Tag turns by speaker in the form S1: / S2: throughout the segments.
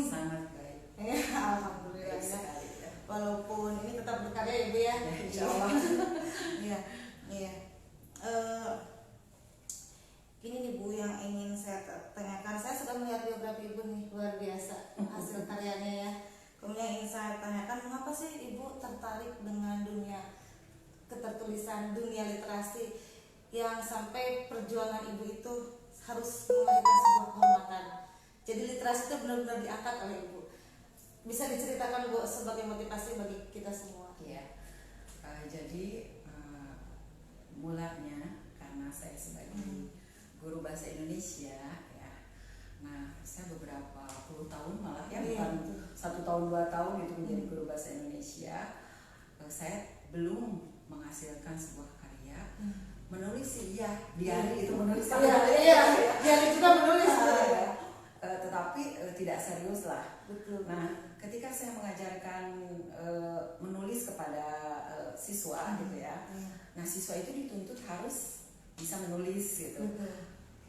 S1: Sangat baik.
S2: Alhamdulillah
S1: Baik
S2: ya.
S1: sekali ya.
S2: Walaupun ini tetap berkarya ya Bu ya.
S1: Insya Allah.
S2: Iya, iya. Ini nih Bu yang ingin saya tanyakan. Saya sudah melihat biografi Ibu nih, luar biasa hasil karyanya ya. Kemudian ingin saya tanyakan, mengapa sih Ibu tertarik dengan dunia ketertulisan, dunia literasi, yang sampai perjuangan Ibu itu harus melahirkan sebuah kehormatan. Jadi literasi itu benar-benar diangkat oleh Ibu. Bisa diceritakan Bu sebagai motivasi bagi kita semua?
S1: Iya. Jadi mulanya karena saya sebagai guru bahasa Indonesia ya. Nah, saya beberapa puluh tahun malah ya, bukan 1 tahun 2 tahun itu menjadi guru bahasa Indonesia. Saya belum menghasilkan sebuah karya. Menulis sih ya, diari itu menulis.
S2: Diari juga menulis.
S1: Tetapi tidak serius lah.
S2: Betul.
S1: Nah, ketika saya mengajarkan menulis kepada siswa gitu ya, nah siswa itu dituntut harus bisa menulis gitu.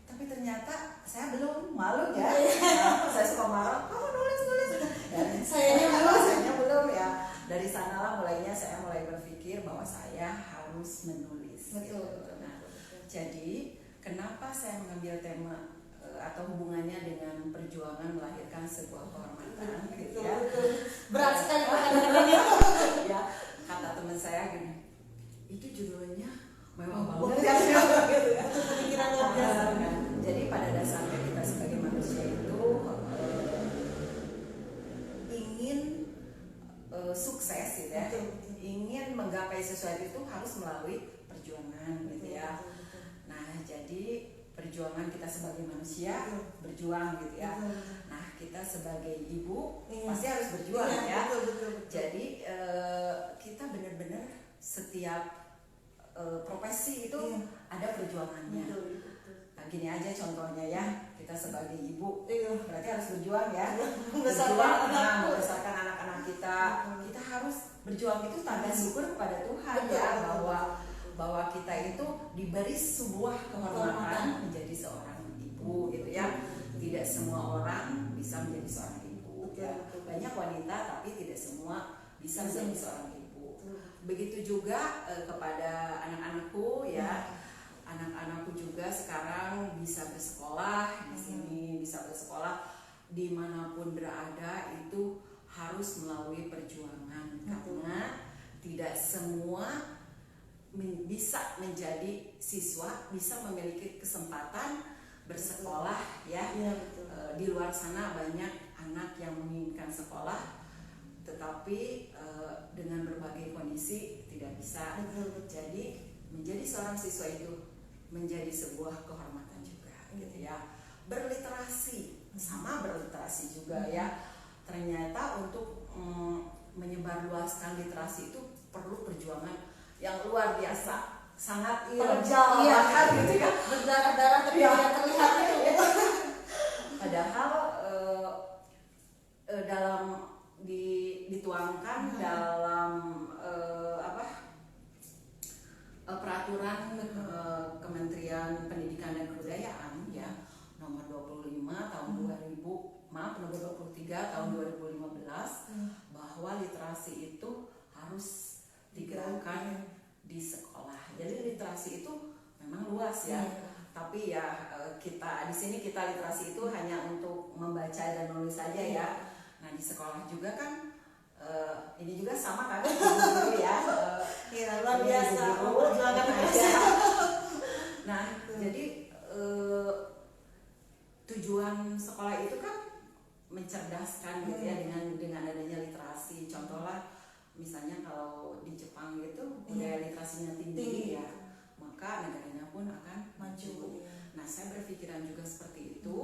S1: Tapi ternyata saya belum, malu ya. Saya suka marah, kamu nulis. Sayanya belum ya. Dari sanalah mulainya saya mulai berpikir bahwa saya harus menulis.
S2: Betul.
S1: Gitu. Nah, jadi kenapa saya mengambil tema atau hubungannya dengan perjuangan melahirkan sebuah kehormatan gitu ya.
S2: Berat sekali pertanyaannya.
S1: Ya, kata teman saya gini, itu judulnya mewah banget
S2: ya.
S1: Gitu ya.
S2: Pemikiran luar biasa.
S1: Jadi pada dasarnya kita sebagai manusia itu ingin sukses gitu ya. Ingin menggapai sesuatu itu harus melalui perjuangan gitu ya. Nah, jadi perjuangan kita sebagai manusia berjuang gitu ya. Nah, kita sebagai ibu pasti harus berjuang ya. Jadi kita benar-benar setiap profesi itu ada perjuangannya. Nah, gini aja contohnya ya, kita sebagai ibu berarti harus berjuang ya. Membesarkan anak-anak kita. Kita harus berjuang itu tanda syukur kepada Tuhan ya, bahwa kita itu diberi sebuah kehormatan menjadi seorang ibu gitu ya. Tidak semua orang bisa menjadi seorang ibu ya. Banyak wanita tapi tidak semua bisa menjadi seorang ibu. Begitu juga kepada anak-anakku ya. Anak-anakku juga sekarang bisa bersekolah di sini, bisa bersekolah dimanapun berada, itu harus melalui perjuangan. Karena tidak semua bisa menjadi siswa, bisa memiliki kesempatan bersekolah ya. Di luar sana banyak anak yang menginginkan sekolah, tetapi dengan berbagai kondisi tidak bisa. Jadi menjadi seorang siswa itu menjadi sebuah kehormatan juga gitu ya. Berliterasi, sama berliterasi juga ya. Ternyata untuk menyebarluaskan literasi itu perlu perjuangan yang luar biasa, sangat terjal gitu ya.
S2: Berdarah-darah tapi tidak terlihat itu.
S1: Padahal dalam dituangkan dalam peraturan Kementerian Pendidikan dan Kebudayaan ya, nomor 25 tahun 23 tahun 2015, bahwa literasi itu harus digerakkan di sekolah. Jadi literasi itu memang luas ya. Tapi ya kita di sini literasi itu hanya untuk membaca dan menulis saja ya. Nah, di sekolah juga kan ini juga sama kan guru ya.
S2: Luar biasa perjuangan
S1: aja. Nah, jadi tujuan sekolah itu kan mencerdaskan gitu ya, dengan adanya literasi. Contohnya misalnya kalau di Jepang gitu budaya literasinya tinggi ya, maka negaranya pun akan maju. Nah, saya berpikiran juga seperti itu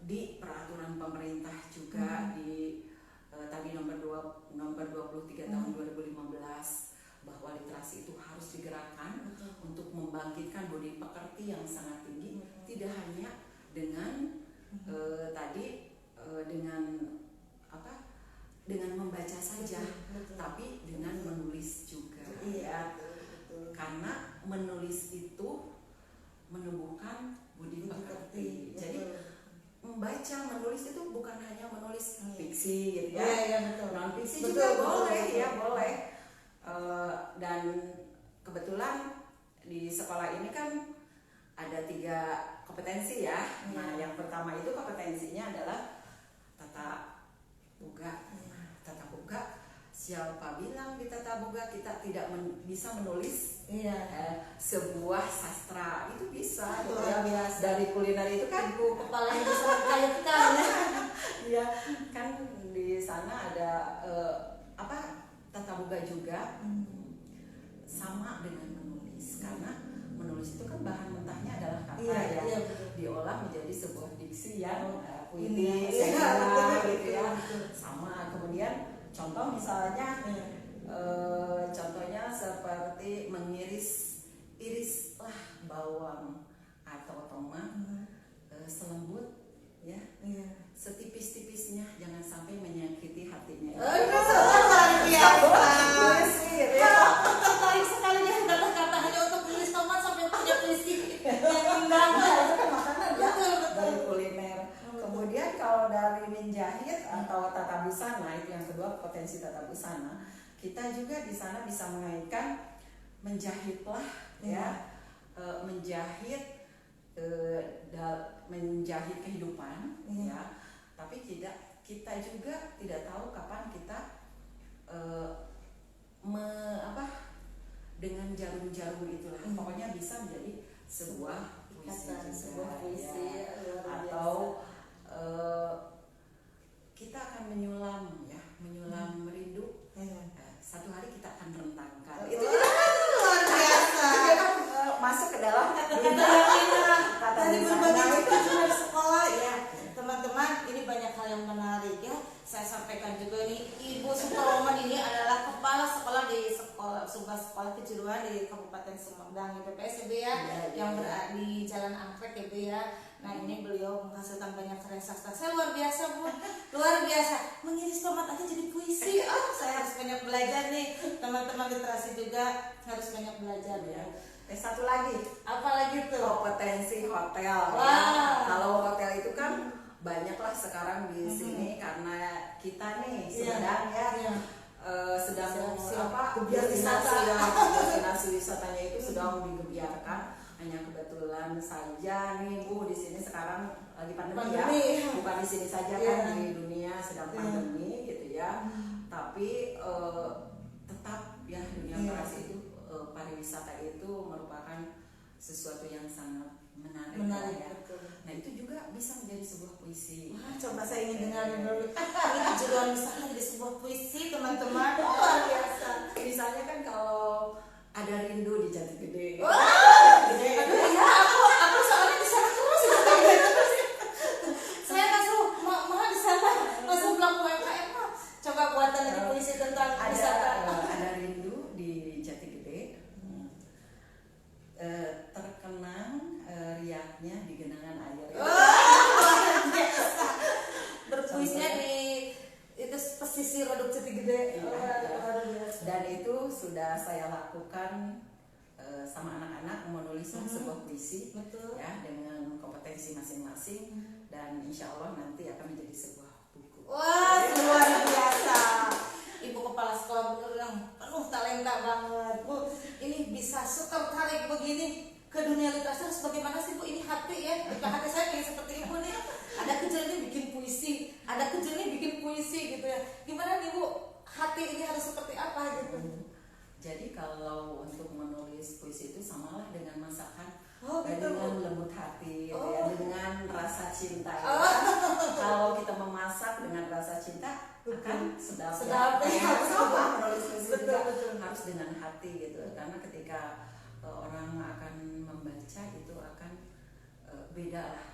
S1: di peraturan pemerintah juga di tadi nomor 23 tahun 2015, bahwa literasi itu harus digerakkan untuk membangkitkan budi pekerti yang sangat tinggi, tidak hanya dengan dengan membaca saja, tapi dengan menulis juga ya. Karena menulis itu menumbuhkan budi pekerti. Jadi membaca, menulis itu bukan hanya menulis fiksi gitu ya.
S2: Iya, betul.
S1: Non fiksi
S2: Betul,
S1: juga
S2: betul,
S1: boleh
S2: betul.
S1: ya, boleh. Dan kebetulan di sekolah ini kan ada 3 kompetensi ya. Nah, yang pertama itu kompetensinya adalah tata boga. Tata boga, siapa bilang di tata boga kita tidak bisa menulis sebuah sastra? Itu bisa gitu ya.
S2: Biasa.
S1: Dari kuliner itu kan
S2: Ibu kepala yang bisa dikaitkan ya.
S1: ya kan di sana ada tata boga juga sama dengan menulis, karena menulis itu kan bahan mentahnya adalah kata diolah menjadi sebuah diksi yang puitis, gitu ya. Sama. Kemudian contoh misalnya contohnya seperti irislah bawang atau tomat selembut ya, setipis-tipisnya, jangan sampai menyakiti hatinya.
S2: Luar biasa.
S1: Tertarik
S2: sekali ya kata-kata hanya untuk menulis tomat sampai punya puisi yang indah.
S1: Itu kan makanan ya, dari kuliner. Kemudian kalau dari menjahit atau tata busana, itu yang kedua potensi tata busana, kita juga di sana bisa mengaitkan menjahitlah ya, menjahit menjahit kehidupan ya, tapi kita juga tidak tahu kapan kita dengan jarum-jarum itulah pokoknya bisa menjadi sebuah puisi ya. Atau kita akan menyulam rindu. Satu hari kita akan rentangkan. Itu
S2: luar biasa.
S1: Masuk ke dalam
S2: Kata-kata yang indah dari berbagai tujuan sekolah ya. Teman-teman, ini banyak hal yang menarik ya. Saya sampaikan juga nih, Ibu Sukaroman ini adalah kepala sekolah di sebuah sekolah kejuruan di Kabupaten Sumedang PPSB ya, yang berada di Jalan Anggrek ya Bu ya. Nah ini beliau menghasilkan banyak karya sastra. Saya luar biasa Bu, luar biasa. Mengiris tomat aja jadi puisi. Saya harus banyak belajar nih. Teman-teman literasi juga harus banyak belajar ya.
S1: Satu lagi,
S2: apa lagi tuh?
S1: Kompetensi hotel.
S2: Wow.
S1: Ya. Kalau hotel itu kan banyaklah sekarang di sini karena kita nih sedang destinasi wisatanya itu sedang digebiarkan. Hanya kebetulan saja nih Bu, di sini sekarang lagi pandemi ya. Bukan di sini saja kan, di dunia sedang pandemi gitu ya. Tapi tetap ya dunia operasi itu pariwisata itu merupakan sesuatu yang sangat menarik ya. Nah itu juga bisa menjadi sebuah puisi.
S2: Coba saya ingin dengarin dulu. Ini kejuruan wisata jadi sebuah puisi teman-teman. Luar biasa.
S1: Misalnya kan kalau ada rindu di Jati Gede.
S2: Aduh ya, aku soalnya di sana terus. Saya masuk di sana masuk pelaku UMKM. Coba buatan lagi puisi tentang wisata.
S1: Ada rindu di Jati Gede. Terkenang riaknya di genangan air.
S2: Berpuisinya di itu pesisir Waduk Jati Gede.
S1: Dan itu sudah saya lakukan sama anak-anak, menulis sebuah puisi ya dengan kompetensi masing-masing dan insya Allah nanti akan menjadi sebuah buku.
S2: Wah luar biasa. Ibu kepala sekolah bener yang penuh talenta banget Bu. Ini bisa tertarik begini ke dunia literasi harus bagaimana sih Bu? Ini hati ya, hati saya pengen seperti Ibu nih. Ada kejuannya bikin puisi, ada kejuannya bikin puisi gitu ya. Gimana nih Bu? Hati ini harus seperti apa gitu?
S1: Jadi kalau untuk menulis puisi itu samalah dengan masakan,
S2: gitu.
S1: dengan lembut hati, ya, dengan rasa cinta. Ya. Kalau kita memasak dengan rasa cinta akan sedap. Sama menulis puisi juga harus dengan hati gitu. Karena ketika orang akan membaca itu akan beda lah.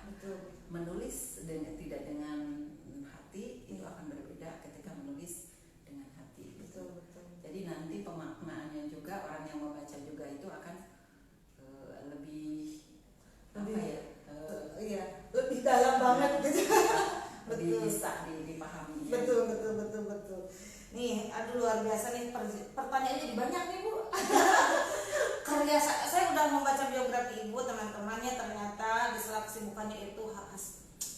S1: Menulis tidak dengan hati itu akan berbeda ketika menulis dengan hati. Jadi nanti pemaknaannya juga orang yang membaca juga itu akan
S2: lebih dalam banget gitu.
S1: Lebih bisa dipahami.
S2: Betul. Nih, aduh luar biasa nih, pertanyaannya jadi banyak nih Bu. Karya saya udah membaca biografi Ibu teman-temannya, ternyata di sela kesibukannya itu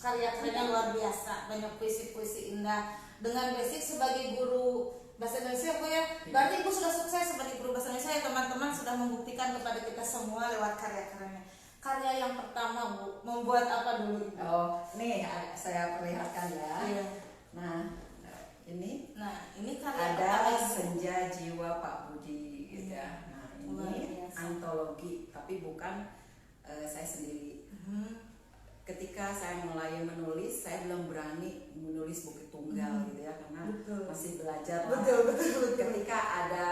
S2: karya-karyanya luar biasa, banyak puisi-puisi indah. Dengan basic sebagai guru bahasa Indonesia Bu ya, berarti Ibu sudah sukses sebagai guru bahasa Indonesia ya, teman-teman sudah membuktikan kepada kita semua lewat karya-karyanya. Karya yang pertama Bu, membuat apa dulu Ibu?
S1: Oh, nih saya perlihatkan ya.
S2: Iya.
S1: Nah, ini
S2: karya
S1: ada
S2: pertama Ibu.
S1: Senja Jiwa Pak Budi gitu ya. Nah, ini antologi, tapi bukan saya sendiri. Ketika saya mulai menulis, saya belum berani menulis buku tunggal gitu ya, karena masih belajar lah.
S2: Betul.
S1: Ketika ada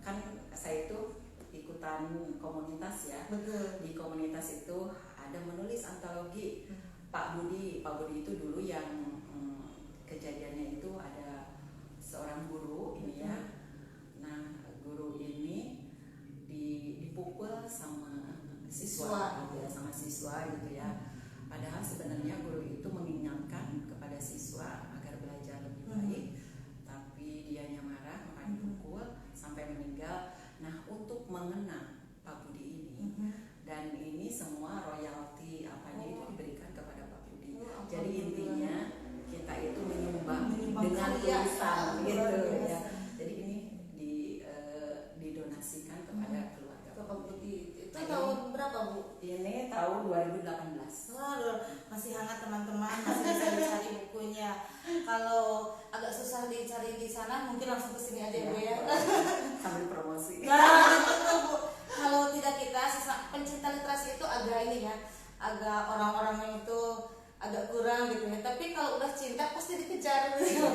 S1: kan saya itu ikutan komunitas ya.
S2: Betul.
S1: Di komunitas itu ada menulis antologi. Pak Budi itu dulu yang kejadiannya itu ada seorang guru ini ya. Nah, guru ini dipukul sama siswa gitu ya, sama siswa gitu ya. Padahal sebenarnya guru itu mengingatkan kepada siswa agar belajar lebih baik, tapi dianya marah maka dipukul sampai meninggal. Nah, untuk mengenang Pak Budi ini dan ini semua royalti apanya itu diberikan kepada Pak Budi. Jadi intinya kita itu menyumbang dengan tulisan gitu ya. Jadi ini didonasikan kepada keluarga
S2: Pak Budi. Itu tahun berapa Bu?
S1: Ini tahun 2018.
S2: Masih hangat teman-teman, masih bisa dicari bukunya. Kalau agak susah dicari di sana, mungkin langsung ke sini aja Bu ya.
S1: Sambil promosi.
S2: Nah, itu Bu. Kalau tidak kita, pencinta literasi itu agak ini ya, agak orang-orang yang itu agak kurang gitu ya. Tapi kalau udah cinta pasti dikejar gitu.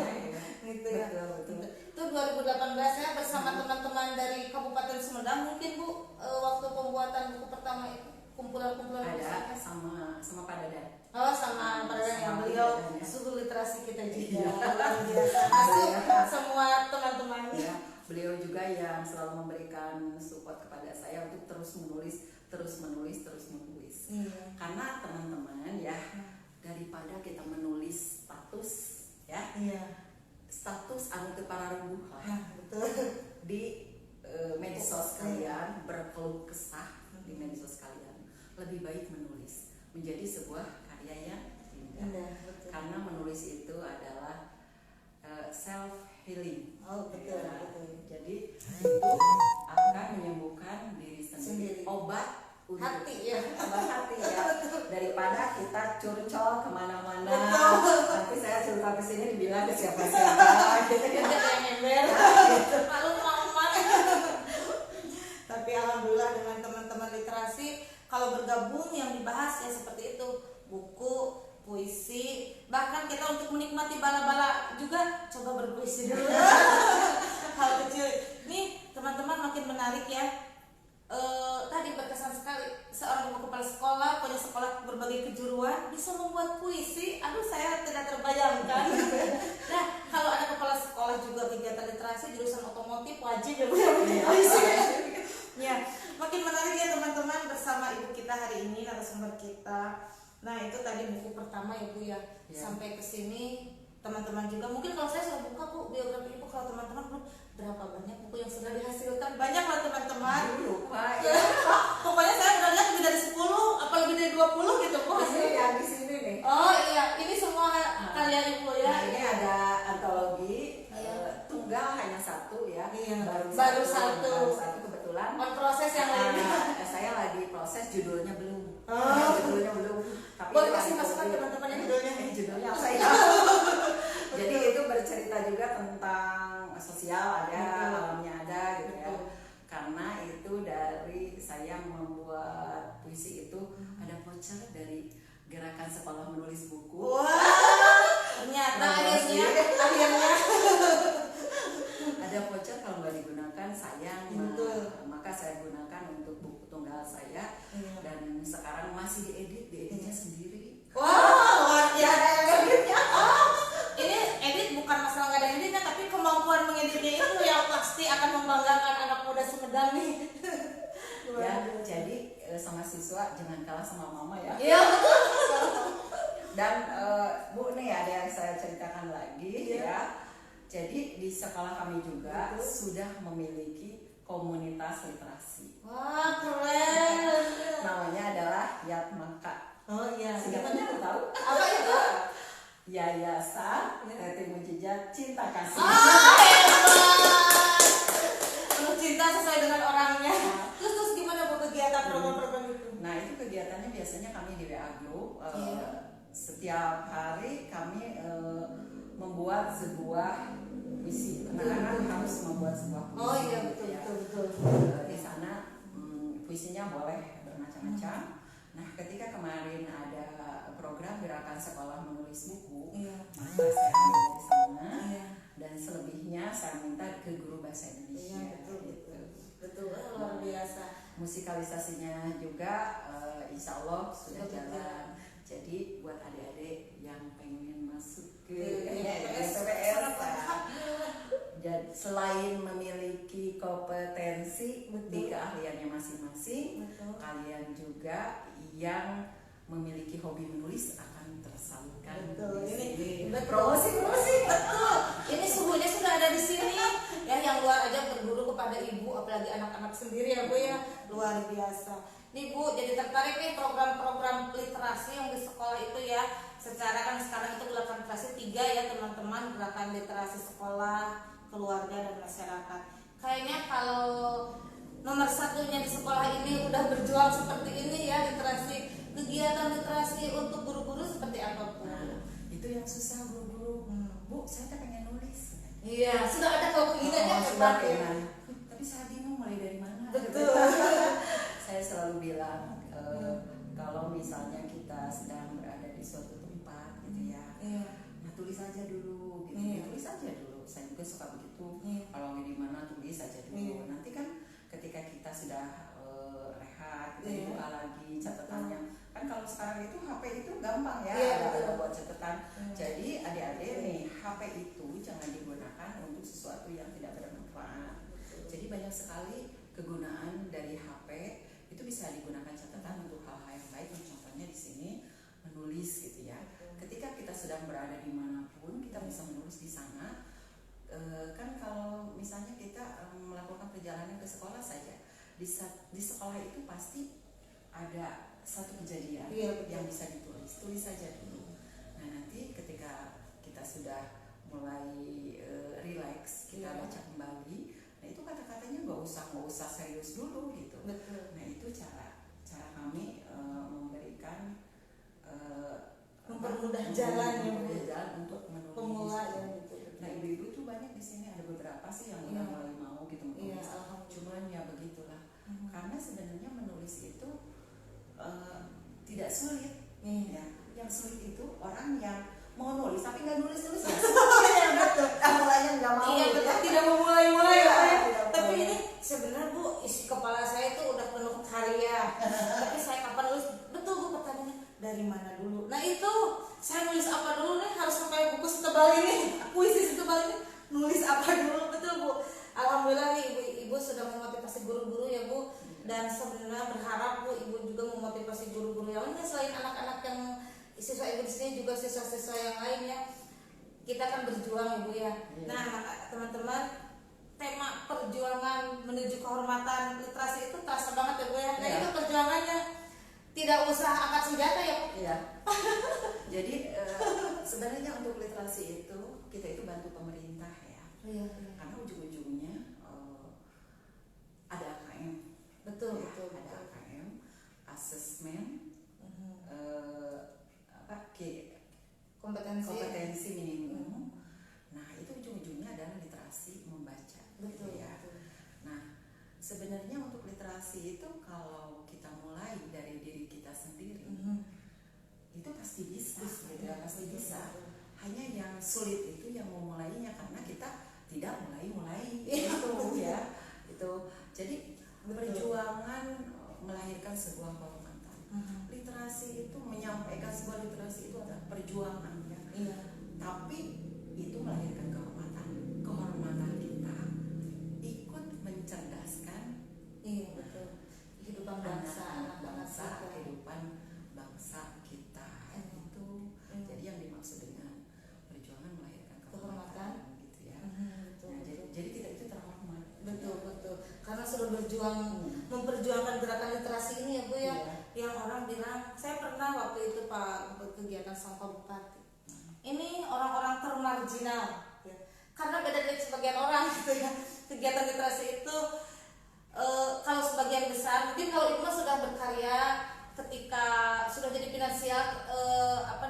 S2: Gitu ya.
S1: Betul.
S2: Itu 2018 ya, bersama teman-teman dari Kabupaten Sumedang mungkin Bu, waktu pembuatan buku pertama itu kumpulan-kumpulan
S1: ada sama Pak Dadan.
S2: Oh, sama Pak Dadan yang beliau
S1: ya.
S2: suhu literasi kita juga.
S1: Iya.
S2: Luar biasa. Masuk semua teman-teman.
S1: Ya, beliau juga yang selalu memberikan support kepada saya untuk terus menulis. Karena teman-teman ya, daripada kita menulis status ya. Status anu teu pararubuh lah.
S2: Betul.
S1: Di medsos kalian berkeluh kesah di medsos kalian, lebih baik menulis menjadi sebuah karya yang indah. Karena menulis itu adalah self healing.
S2: Betul.
S1: Jadi itu akan menyembuhkan diri sendiri. Obat untuk
S2: hati ya.
S1: Obat hati ya. Daripada kita curcol kemana-mana. Nanti saya cerita ke sini dibilang ke siapa-siapa. Gitu ya.
S2: Yang ember. Malu emak-emak. Tapi alhamdulillah dengan teman-teman literasi, kalau bergabung yang dibahas ya seperti itu, buku, puisi, bahkan kita untuk menikmati bala-bala juga coba berpuisi dulu. Hal kecil. Nih teman-teman makin menarik ya. Tadi berkesan sekali, seorang ibu kepala sekolah punya sekolah berbagai kejuruan bisa membuat puisi. Aduh, saya tidak terbayangkan. Nah, kalau ada kepala sekolah juga kegiatan literasi jurusan otomotif wajib ya punya puisi. Ya, makin menarik ya teman-teman bersama ibu kita hari ini, narasumber kita. Nah, itu tadi buku pertama ya Bu ya. Sampai ke sini teman-teman juga mungkin kalau saya sudah buka Bu biografi ibu, kalau teman-teman belum, berapa banyak buku yang sudah dihasilkan? Banyak lah teman-teman.
S1: Lupa
S2: ya. Pokoknya saya udah lihat lebih dari 10 apa lebih dari 20 gitu Bu.
S1: Ini yang di sini nih.
S2: Oh iya, ini semua karya ibu ya.
S1: Nah, ini ada antologi tunggal hanya satu ya. Baru satu kebetulan.
S2: On proses yang lain.
S1: Saya lagi proses, judulnya belum.
S2: Judulnya
S1: belum. Tapi
S2: boleh kasih masukan teman-teman yang judulnya.
S1: Judulnya apa ya? Jadi itu bercerita juga tentang sosial ada, alamnya ada gitu ya. Karena itu dari saya membuat puisi itu ada voucher dari gerakan sekolah menulis buku.
S2: Wah, ternyata akhirnya
S1: ada voucher, kalau nggak digunakan sayang. Maka saya gunakan untuk buku tunggal saya. Dan sekarang masih dieditnya sendiri.
S2: Wah, ya ada yang editnya. Ini edit bukan masalah nggak ada editnya, tapi kemampuan mengeditnya itu yang pasti akan membanggakan anak muda Sumedang nih.
S1: Ya, jadi sama siswa jangan kalah sama mama ya.
S2: Iya betul.
S1: Dan Bu nih ada yang saya ceritakan lagi ya. Jadi di sekolah kami juga sudah memiliki komunitas literasi.
S2: Wah, keren.
S1: Namanya adalah Yatmaka.
S2: Oh iya.
S1: Singkatannya tahu?
S2: Apa itu?
S1: Yayasan Tete Mujizat Cinta Kasih.
S2: Hebat. Penuh cinta sesuai dengan orangnya. Terus gimana Bu kegiatan program-program itu?
S1: Nah itu kegiatannya biasanya kami di WA Group. Setiap hari kami membuat sebuah puisi. Anak-anak harus membuat sebuah puisi.
S2: Oh iya betul.
S1: Di sana puisinya boleh bermacam-macam. Nah ketika kemarin ada program gerakan sekolah menulis buku, maka saya ambil dari sana. Dan selebihnya saya minta ke guru bahasa Indonesia.
S2: Betul, luar biasa.
S1: Musikalisasinya juga insya Allah sudah jalan. Jadi buat adik-adik yang pengen masuk ke SPS, selain memiliki kompetensi di keahliannya masing-masing, kalian juga yang memiliki hobi menulis akan tersalurkan.
S2: Ini
S1: promosi.
S2: Betul. Ini suhunya sudah ada di sini. Ya yang luar aja berguru kepada ibu, apalagi anak-anak sendiri ya Bu ya, luar biasa. Nih Bu, jadi tertarik nih program-program literasi yang di sekolah itu ya. Secara kan sekarang itu gerakan literasi 3 ya teman-teman, gerakan literasi sekolah, keluarga dan masyarakat. Kayaknya kalau nomor satunya di sekolah ini udah berjuang seperti ini ya, literasi, kegiatan literasi untuk guru-guru seperti apa Bu?
S1: Itu yang susah guru-guru. Bu, saya pengen nulis.
S2: Iya, sudah ada kalau begini
S1: sudah ya. Tapi saya bingung mulai dari mana.
S2: Betul.
S1: Saya selalu bilang kalau misalnya kita sedang berada di suatu tempat gitu ya, nah tulis aja dulu, gitu. Tulis aja dulu. Saya juga suka begitu. Kalau di mana tulis aja dulu. Nanti kan ketika kita sudah rehat, kita buka lagi catatannya. Kan kalau sekarang itu HP itu gampang ya, ada buat catatan. Jadi adik-adik nih, HP itu jangan digunakan untuk sesuatu yang tidak bermanfaat. Jadi banyak sekali kegunaan dari HP itu bisa digunakan catatan untuk hal-hal yang baik. Contohnya di sini menulis gitu ya. Ketika kita sedang berada di manapun, kita bisa menulis di sana. Kan kalau misalnya kita melakukan perjalanan ke sekolah saja, di sekolah itu pasti ada satu kejadian yang bisa ditulis. Tulis saja dulu. Nah nanti ketika kita sudah mulai relax, kita baca kembali. Nah itu kata-katanya nggak usah serius dulu gitu. Nah itu cara kami memberikan
S2: mempermudah jalan
S1: untuk menulis.
S2: Pemula ya gitu.
S1: Nah ibu-ibu tuh banyak di sini, ada beberapa sih yang udah mulai mau gitu menulis. Cuman ya begitulah. Karena sebenarnya menulis itu tidak sulit. Ya. Yang sulit itu orang yang mau nulis tapi nggak nulis.
S2: Iya betul.
S1: Awalnya nggak mau.
S2: Iya betul. Tidak mau mulai ya. Tapi ini sebenarnya Bu, isi kepala saya itu udah penuh karya. Tapi saya kapan nulis? Betul Bu, pertanyaannya dari mana dulu? Nah itu saya nulis apa dulu nih? Harus sampai buku setebal ini, puisi setebal ini, nulis apa dulu? Betul Bu. Alhamdulillah nih ibu sudah memotivasi guru-guru ya Bu. Dan sebenarnya berharap Bu, ibu juga memotivasi guru-guru yang lainnya selain anak-anak yang siswa ibu di sini, juga siswa-siswa yang lainnya. Kita akan berjuang Ibu ya. Nah teman-teman, tema perjuangan menuju kehormatan literasi itu terasa banget ya Bu ya. Nah itu perjuangannya tidak usah angkat senjata ya Bu.
S1: Iya. Jadi sebenarnya untuk literasi itu kita itu bantu pemerintah ya. Karena ujung-ujungnya ada AKM.
S2: Betul.
S1: Ada AKM, asesmen, kompetensi minimum. Nah itu ujung-ujungnya adalah literasi membaca.
S2: Betul.
S1: Gitu ya. Nah sebenarnya untuk literasi itu kalau kita mulai dari diri kita sendiri, itu pasti bisa. Pasti bisa. Hanya yang sulit itu yang memulainya karena kita tidak mulai itu ya. Itu jadi perjuangan melahirkan sebuah kehormatan. Literasi itu menyampaikan sebuah literasi itu adalah perjuangan ya. Tapi itu melahirkan kehormatan kita ikut mencerdaskan
S2: kehidupan bangsa,
S1: kehidupan bangsa kita itu. Jadi yang dimaksud dengan perjuangan melahirkan kehormatan gitu ya. Jadi kita itu terhormat.
S2: Betul. Karena sudah berjuang memperjuangkan gerakan literasi ini ya Bu ya. Yang orang bilang, saya pernah pernah waktu itu Pak ikut kegiatan sama Pak Bupati. Ini orang-orang termarginal, ya. Karena beda dari sebagian orang gitu ya. Kegiatan literasi itu kalau sebagian besar, mungkin kalau Ibu sudah berkarya, ketika sudah jadi finansial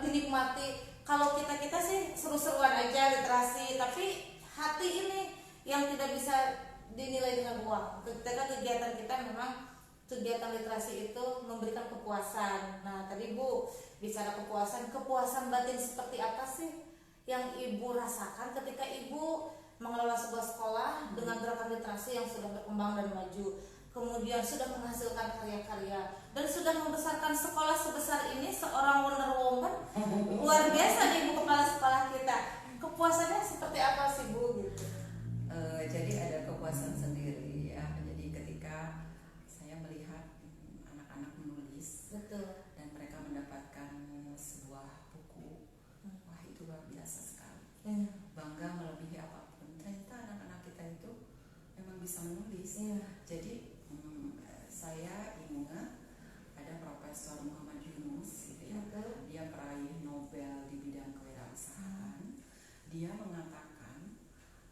S2: dinikmati. Kalau kita sih seru-seruan aja literasi, tapi hati ini yang tidak bisa dinilai dengan uang. Ketika kegiatan kita memang kegiatan literasi itu memberikan kepuasan. Nah, tadi Bu bicara kepuasan batin seperti apa sih yang Ibu rasakan ketika Ibu mengelola sebuah sekolah dengan gerakan literasi yang sudah berkembang dan maju, kemudian sudah menghasilkan karya-karya dan sudah membesarkan sekolah sebesar ini, seorang Wonder Woman luar biasa nih Ibu kepala sekolah kita. Kepuasannya seperti apa sih Bu gitu?
S1: Jadi ada kepuasan sendiri ya. Jadi ketika saya melihat anak-anak menulis,
S2: Betul.
S1: dan mereka mendapatkan sebuah buku, wah itu luar biasa sekali. Bangga melebihi apapun. Ternyata anak-anak kita itu memang bisa menulis. Jadi saya ingat ada Profesor Muhammad Yunus gitu ya. Dia peraih Nobel di bidang kewirausahaan. Dia mengatakan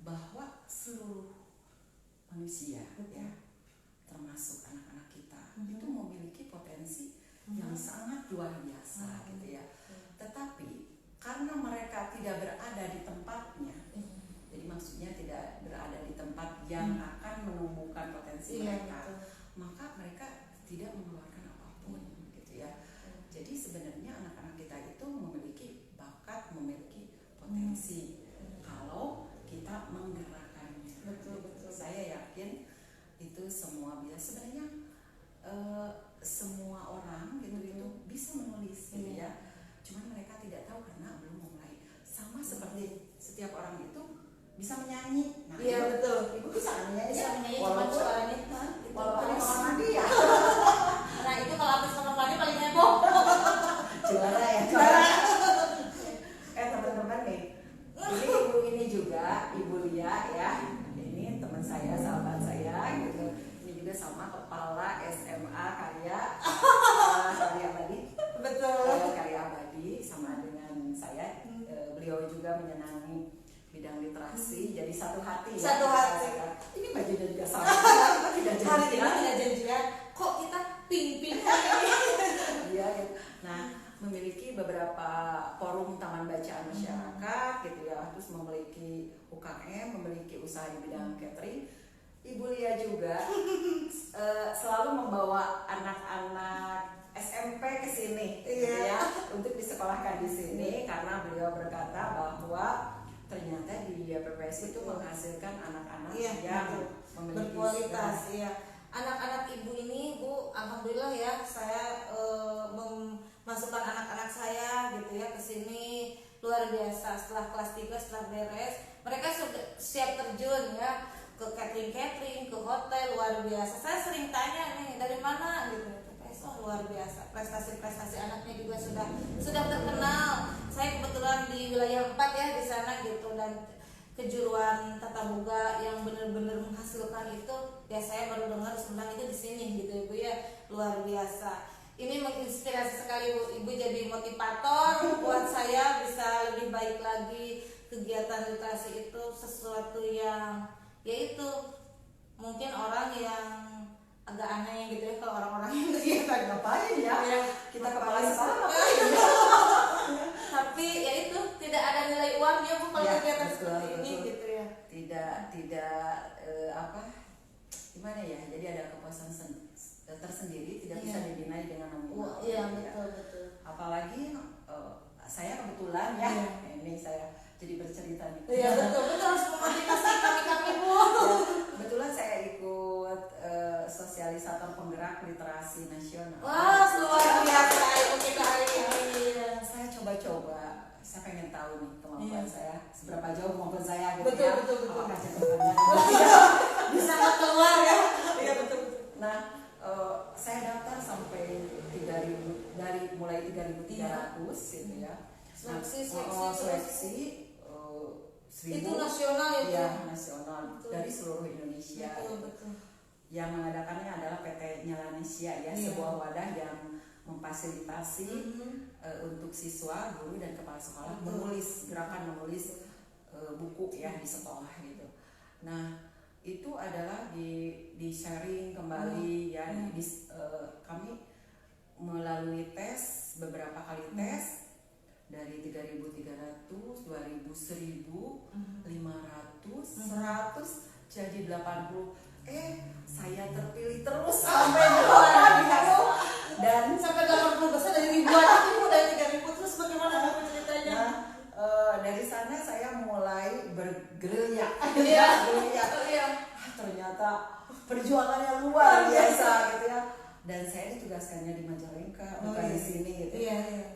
S1: bahwa seluruh manusia ya, termasuk anak-anak kita itu memiliki potensi yang sangat luar biasa gitu ya. Tetapi karena mereka tidak berada di tempatnya, jadi maksudnya tidak berada di tempat yang akan menumbuhkan potensi mereka, maka mereka tidak mengeluarkan apapun gitu ya. Jadi sebenarnya anak-anak kita itu memiliki bakat, memiliki potensi kalau kita menggerakkannya.
S2: Betul.
S1: Saya yakin itu semua bisa. Sebenarnya semua orang gitu bisa menulis gitu ya. Cuman mereka tidak tahu karena belum memulai. Sama seperti setiap orang itu bisa menyanyi. Nah,
S2: Iya betul.
S1: Ibu bisa menyanyi.
S2: Bisa menyanyi
S1: Walaupun
S2: cuma suaranya
S1: walaupun kamar mandi ya.
S2: Nah itu kalau habis kamar mandi paling heboh.
S1: Juara ya. Teman-teman nih. Ini ibu ini juga, Ibu Lia ya. Ini teman saya, sahabat saya gitu. Ini juga sama kepala SMA Karya Abadi.
S2: Betul.
S1: Karya Abadi sama dengan saya. Beliau juga menyenangi bidang literasi, jadi satu hati ya.
S2: Satu hati.
S1: Ini bajunya juga sama. Tidak
S2: Hari ini
S1: janjian.
S2: tidak janjian. Kok kita ping-ping hari ini?
S1: Iya gitu. Nah, memiliki beberapa forum taman bacaan masyarakat gitu ya, terus memiliki UKM, memiliki usaha di bidang catering. Ibu Lia juga selalu membawa anak-anak SMP ke sini gitu ya, untuk disekolahkan di sini karena beliau berkata bahwa ternyata di PPS itu menghasilkan anak-anak yang memiliki
S2: berkualitas ya. Anak-anak Ibu ini Bu, alhamdulillah ya, saya memasukkan anak-anak saya gitu ya ke sini luar biasa. Setelah kelas 3 setelah beres, mereka sudah siap terjun ya ke catering, ke hotel, luar biasa. Saya sering tanya nih, dari mana gitu. Luar biasa, prestasi-prestasi anaknya juga sudah terkenal. Saya kebetulan di wilayah 4 ya di sana gitu, dan kejuruan tata boga yang benar-benar menghasilkan itu ya saya baru dengar tentang itu di sini gitu Ibu ya. Luar biasa. Ini menginspirasi sekali Bu. Ibu jadi motivator buat saya bisa lebih baik lagi. Kegiatan literasi itu sesuatu yang yaitu mungkin orang yang agak aneh gitu ya, kalau orang-orang yang kegiatan
S1: ngapain ya? Kita kepala sekolah
S2: tapi ya itu tidak ada nilai uangnya Bu kalau kegiatan seperti ini gitu ya.
S1: Tidak gimana ya? Jadi ada kepuasan tersendiri, tidak bisa dinilai dengan nominal.
S2: Iya betul.
S1: Apalagi saya kebetulan ya, ini saya jadi bercerita nih.
S2: Iya betul harus memotivasi kami Bu.
S1: Kebetulan saya ikut sosialisator penggerak literasi nasional.
S2: Wah, luar biasa ilmu kita hari ini.
S1: Saya coba-coba, saya pengen tahu nih kemampuan saya, seberapa jauh kemampuan saya gitu.
S2: Betul.
S1: Apakah catatan
S2: bisa keluar ya. Iya betul.
S1: Nah, saya daftar sampai 3.000, mulai 3.300 gitu ya. Seleksi 1.000
S2: itu nasional ya?
S1: Iya, nasional. Betul. Dari seluruh Indonesia.
S2: Betul.
S1: Yang mengadakannya adalah PT Nyalanesia ya, sebuah wadah yang memfasilitasi untuk siswa, guru dan kepala sekolah menulis, gerakan menulis buku ya di sekolah gitu. Nah itu adalah di sharing kembali ya. Kami melalui tes, beberapa kali tes dari 3.300, 2.000, 1.000, 500, 100 jadi 80. Saya terpilih terus sampai 2000 dan
S2: sampai 80 besar dari ribuan itu dari 3.000 terus bagaimana Bu ceritanya?
S1: Dari sana saya mulai bergerilya. Ternyata perjuangannya luar biasa gitu ya. Dan saya ditugaskannya di Majalengka, bukan di sini gitu.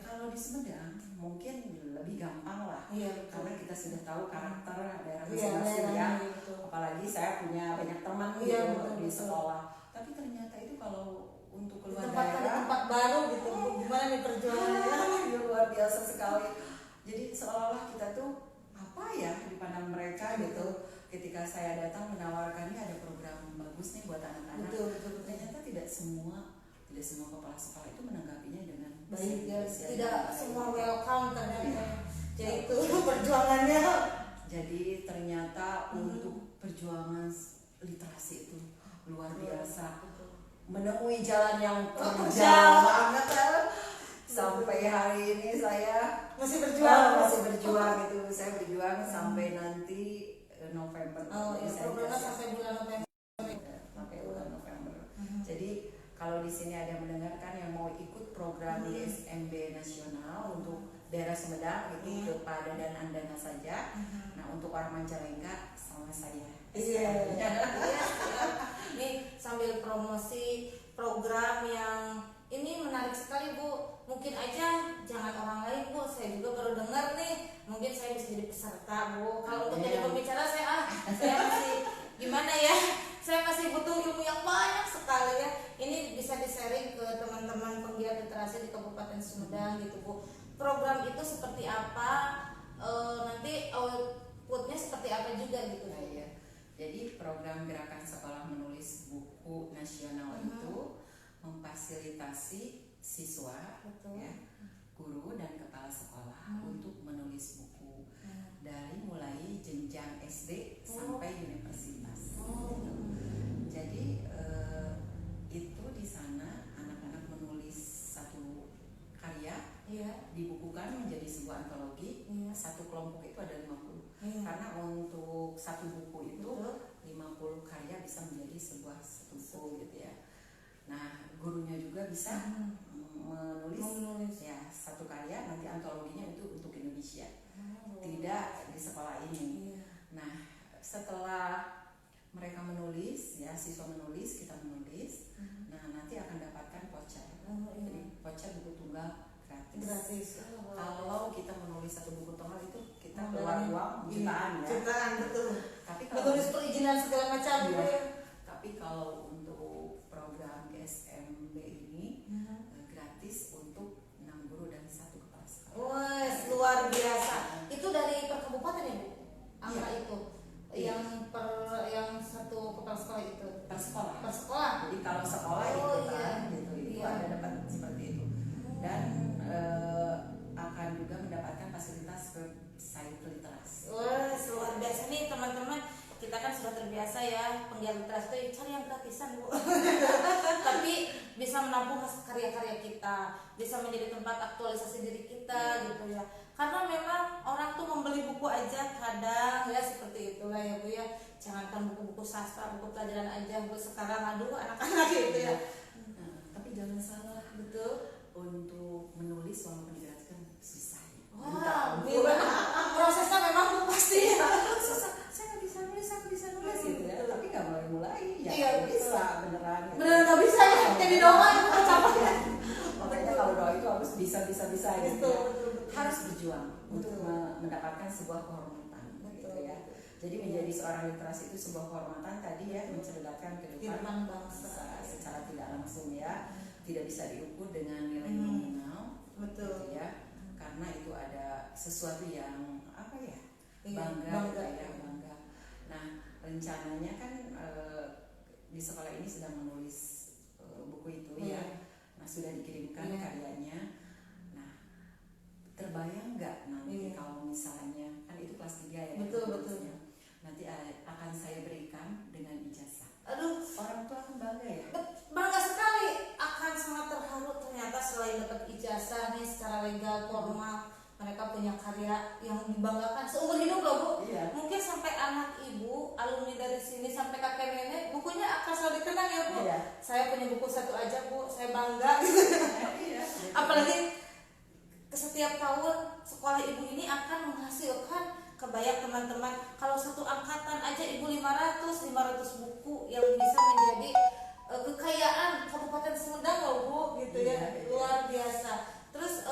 S1: Kalau di Sumedang mungkin lebih gampang lah, karena kita sudah tahu karakter daerah masing-masing ya. Apalagi saya punya banyak teman gitu di sekolah. Tapi ternyata itu kalau untuk keluar daerah,
S2: tempat baru gitu, gimana nih perjuangannya?
S1: Luar biasa sekali. Jadi seolah-olah kita tuh apa ya dipandang mereka gitu. Ketika saya datang menawarkannya ada program bagus nih buat anak-anak. Ternyata tidak semua kepala sekolah itu menanggapinya dengan
S2: baik ya.
S1: Tidak
S2: semua welcome ternyata. Jadi itu perjuangannya.
S1: Jadi ternyata untuk perjuangan literasi itu luar biasa. Menemui jalan yang terjal banget sampai hari ini saya
S2: masih berjuang
S1: gitu. Saya berjuang sampai nanti November.
S2: Programnya sampai bulan November.
S1: Sampai bulan November. Jadi kalau di sini ada yang mendengarkan yang mau ikut program di SMB nasional untuk daerah Sumedang itu kepada dan Andana saja. Nah untuk orang Majalengka sama saya.
S2: Nih sambil promosi program yang ini menarik sekali Bu. Mungkin aja jangan orang lain Bu, saya juga baru dengar nih. Mungkin saya bisa jadi peserta Bu. Kalau untuk jadi pembicara saya masih gimana ya? Saya masih butuh ilmu yang banyak sekali ya. Ini bisa di-sharing ke teman-teman penggiat literasi di Kabupaten Sumedang gitu Bu. Program itu seperti apa? Nanti outputnya seperti apa juga gitu.
S1: Jadi program gerakan sekolah menulis buku nasional itu memfasilitasi siswa, ya, guru dan kepala sekolah untuk menulis buku dari mulai jenjang SD sampai universitas. Jadi itu di sana anak-anak menulis satu karya, dibukukan menjadi sebuah antologi. Satu kelompok itu ada 50. Karena untuk satu buku itu 50 karya bisa menjadi sebuah buku gitu ya. Nah, gurunya juga bisa menulis ya satu karya, nanti antologinya itu untuk Indonesia. Tidak di sekolah ini. Nah, setelah mereka menulis ya, siswa menulis, kita menulis. Nah, nanti akan dapatkan voucher. Jadi voucher buku tunggal gratis. Kalau kita menulis satu buku tunggal itu kita keluar uang jutaan ya.
S2: Jutaan betul.
S1: Tapi kalau
S2: menulis perizinan segala macam
S1: Tapi kalau untuk program GSMB ini gratis untuk 6 guru dan 1 kepala sekolah.
S2: Wah, luar biasa. Itu dari per kabupaten ya Bu? Angka itu. Yang satu kepala sekolah itu.
S1: Per sekolah.
S2: Per sekolah.
S1: Jadi kalau sekolah itu ada dapat seperti itu. Dan akan juga mendapatkan fasilitas website literasi.
S2: Wah, luar biasa nih teman-teman. Kita kan sudah terbiasa ya penggiat literasi itu cari yang gratisan Bu. Tapi bisa menampung karya-karya kita, bisa menjadi tempat aktualisasi diri kita gitu ya. Karena memang orang tuh membeli buku aja kadang ya seperti itulah ya Bu ya. Jangankan buku-buku sastra, buku pelajaran aja Bu sekarang aduh anak-anak gitu ya.
S1: Tapi jangan salah,
S2: betul.
S1: Untuk menulis walaupun dijelaskan susah.
S2: Wah, prosesnya memang pasti
S1: susah. Saya nggak bisa nulis gitu ya. Tapi nggak mulai.
S2: Iya,
S1: bisa beneran.
S2: Beneran nggak bisa ya. Jadi doa itu capek.
S1: Makanya kalau doa itu harus bisa gitu ya. Harus berjuang untuk mendapatkan sebuah kehormatan gitu ya. Jadi menjadi seorang literasi itu sebuah kehormatan tadi ya, mencerdatkan kehidupan bangsa secara tidak langsung ya. Tidak bisa diukur dengan nilai nominal,
S2: betul
S1: gitu ya, karena itu ada sesuatu yang apa ya, bangga. Nah, rencananya kan di sekolah ini sedang menulis buku itu ya. sudah dikirimkan karyanya. Nah, terbayang nggak nanti kalau misalnya kan itu kelas 3 ya?
S2: Betul.
S1: Nanti akan saya berikan dengan ijazah.
S2: Aduh,
S1: Orang tua kan bangga ya?
S2: bangga sekali, akan sangat terharu ternyata selain dapat ijazah nih secara legal formal, mereka punya karya yang dibanggakan seumur hidup loh Bu.
S1: Iya.
S2: Mungkin sampai anak ibu alumni dari sini sampai kakek nenek bukunya akan selalu dikenang ya Bu.
S1: Iya.
S2: Saya punya buku satu aja Bu, saya bangga gitu.
S1: Iya.
S2: Apalagi setiap tahun sekolah ibu ini akan menghasilkan, kebayang teman-teman, kalau satu angkatan aja ibu 500 buku yang bisa menjadi kekayaan Kabupaten Sumedang loh Bu, gitu ya. Luar biasa. Terus